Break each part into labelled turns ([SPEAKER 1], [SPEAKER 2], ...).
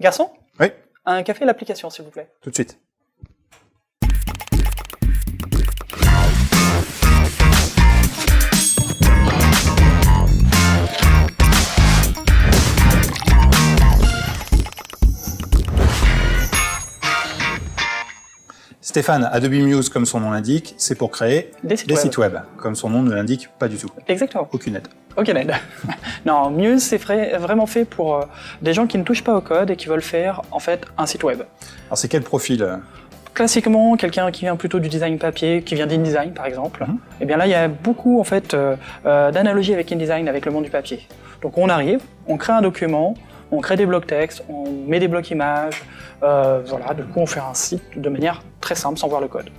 [SPEAKER 1] Garçon,
[SPEAKER 2] Oui,
[SPEAKER 1] un café et l'application, s'il vous plaît.
[SPEAKER 2] tout de suite. Stéphane, Adobe Muse, comme son nom l'indique, c'est pour créer
[SPEAKER 1] Des sites
[SPEAKER 2] web, comme son nom ne l'indique pas du tout.
[SPEAKER 1] Exactement.
[SPEAKER 2] Aucune aide.
[SPEAKER 1] Ok, Ned. Non, Muse, c'est vraiment fait pour des gens qui ne touchent pas au code et qui veulent faire, en fait, un site web.
[SPEAKER 2] Alors c'est quel profil?
[SPEAKER 1] Classiquement, quelqu'un qui vient plutôt du design papier, qui vient d'InDesign, par exemple, et bien là, il y a beaucoup, en fait, d'analogies avec InDesign, avec le monde du papier. Donc on arrive, on crée un document, on crée des blocs texte, on met des blocs images, voilà, du coup on fait un site de manière très simple, sans voir le code.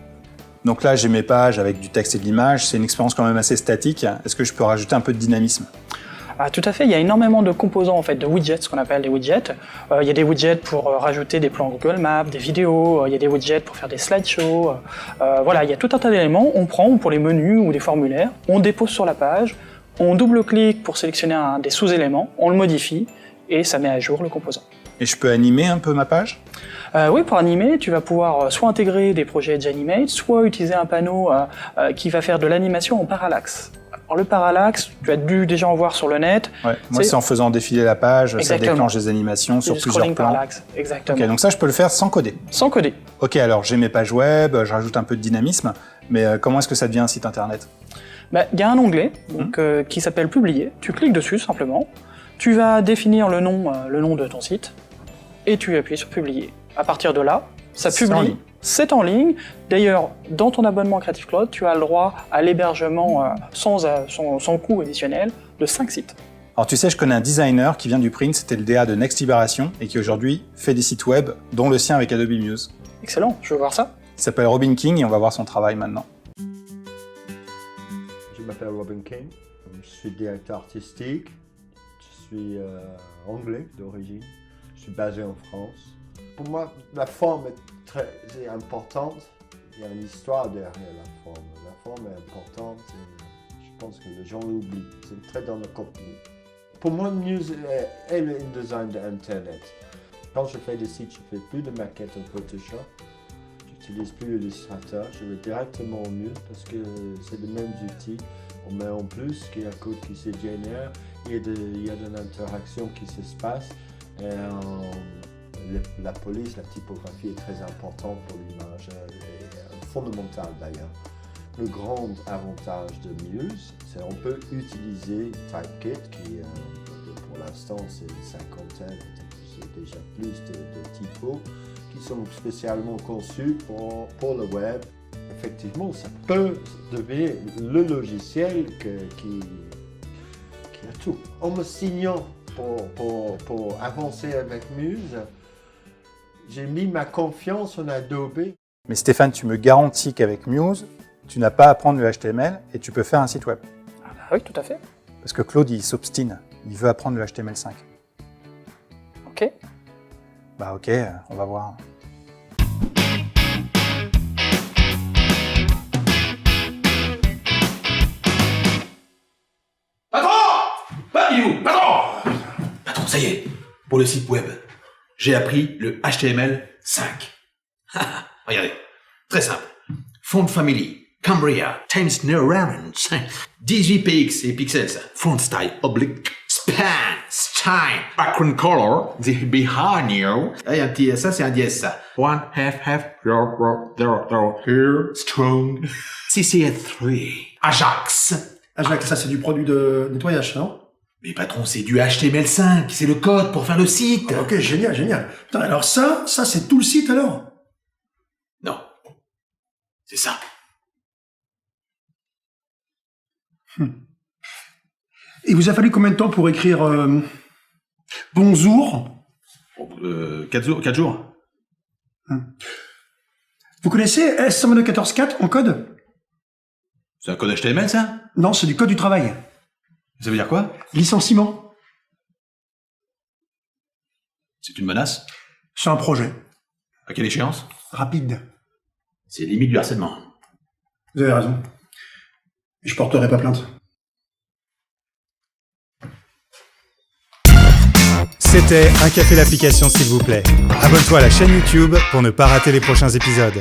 [SPEAKER 2] Donc là, j'ai mes pages avec du texte et de l'image, c'est une expérience quand même assez statique. Est-ce que je peux rajouter un peu de dynamisme?
[SPEAKER 1] Ah, tout à fait, il y a énormément de composants, en fait, de widgets, ce qu'on appelle des widgets. Il y a des widgets pour rajouter des plans Google Maps, des vidéos, il y a des widgets pour faire des slideshows. Voilà, il y a tout un tas d'éléments, on prend pour les menus ou des formulaires, on dépose sur la page, on double-clique pour sélectionner un des sous-éléments, on le modifie, et ça met à jour le composant.
[SPEAKER 2] Et je peux animer un peu ma page?
[SPEAKER 1] Oui, pour animer, tu vas pouvoir soit intégrer des projets Edge Animate, soit utiliser un panneau qui va faire de l'animation en parallaxe. Alors le parallaxe, tu as dû déjà en voir sur le net.
[SPEAKER 2] Ouais, moi c'est en faisant défiler la page, ça déclenche des animations sur plusieurs plans.
[SPEAKER 1] Parallaxe, exactement.
[SPEAKER 2] Ok, donc ça je peux le faire sans coder.
[SPEAKER 1] Sans coder.
[SPEAKER 2] Ok, alors j'ai mes pages web, je rajoute un peu de dynamisme, mais comment est-ce que ça devient un site internet?
[SPEAKER 1] Il y a un onglet donc, qui s'appelle Publier, tu cliques dessus simplement, tu vas définir le nom de ton site, et tu appuies sur Publier. À partir de là, ça publie, c'est en ligne. D'ailleurs, dans ton abonnement Creative Cloud, tu as le droit à l'hébergement sans coût additionnel de 5 sites.
[SPEAKER 2] Alors tu sais, je connais un designer qui vient du Print, c'était le DA de Next Liberation, et qui aujourd'hui fait des sites web, dont le sien avec Adobe Muse.
[SPEAKER 1] Excellent, je veux voir ça.
[SPEAKER 2] Il s'appelle Robin King, et on va voir son travail maintenant.
[SPEAKER 3] Je m'appelle Robin King, je suis directeur artistique, je suis anglais d'origine, je suis basé en France. Pour moi, la forme est très importante. Il y a une histoire derrière la forme. La forme est importante et je pense que les gens l'oublient. C'est très dans le contenu. Pour moi, Muse est le InDesign d'Internet. Quand je fais des sites, je ne fais plus de maquettes en Photoshop. Je n'utilise plus l'illustrateur. Je vais directement au Muse parce que c'est les mêmes outils. On met en plus qu'il y a un code qui se génère, il y a de l'interaction qui se passe. La police, la typographie est très importante pour l'image, fondamentale d'ailleurs. Le grand avantage de Muse, c'est qu'on peut utiliser Typekit, qui pour l'instant c'est une cinquantaine, c'est déjà plus de typos, qui sont spécialement conçus pour le web. Effectivement, ça peut devenir le logiciel qui a tout. En me signant pour avancer avec Muse, j'ai mis ma confiance en Adobe.
[SPEAKER 2] Mais Stéphane, tu me garantis qu'avec Muse, tu n'as pas à apprendre le HTML et tu peux faire un site web.
[SPEAKER 1] Ah bah oui, tout à fait.
[SPEAKER 2] Parce que Claude, il s'obstine, il veut apprendre le HTML5.
[SPEAKER 1] Ok.
[SPEAKER 2] Bah ok, on va voir.
[SPEAKER 4] Patron, ça y est, pour le site web, j'ai appris le HTML5. Regardez, très simple. Font family, Cambria, Times New Roman, 18 px et pixels, font style oblique, span, style, background color, the behind you. Et un petit, ça c'est un dièse, ça. One, half, here, strong. CCF3, Ajax.
[SPEAKER 5] Ajax, ça c'est du produit de nettoyage, non?
[SPEAKER 4] Mais patron, c'est du HTML5, c'est le code pour faire le site.
[SPEAKER 5] Ah, ok, génial, génial. Putain, alors ça c'est tout le site alors?
[SPEAKER 4] Non, c'est ça.
[SPEAKER 5] Il vous a fallu combien de temps pour écrire bonjour?
[SPEAKER 4] 4 jours.
[SPEAKER 5] Vous connaissez S122.14.4 en code?
[SPEAKER 4] C'est un code HTML, ça?
[SPEAKER 5] Non, c'est du code du travail.
[SPEAKER 4] Ça veut dire quoi?
[SPEAKER 5] Licenciement.
[SPEAKER 4] C'est une menace?
[SPEAKER 5] C'est un projet.
[SPEAKER 4] À quelle échéance?
[SPEAKER 5] Rapide.
[SPEAKER 4] C'est limite du harcèlement.
[SPEAKER 5] Vous avez raison. Je porterai pas plainte.
[SPEAKER 2] C'était Un Café l'application, s'il vous plaît. Abonne-toi à la chaîne YouTube pour ne pas rater les prochains épisodes.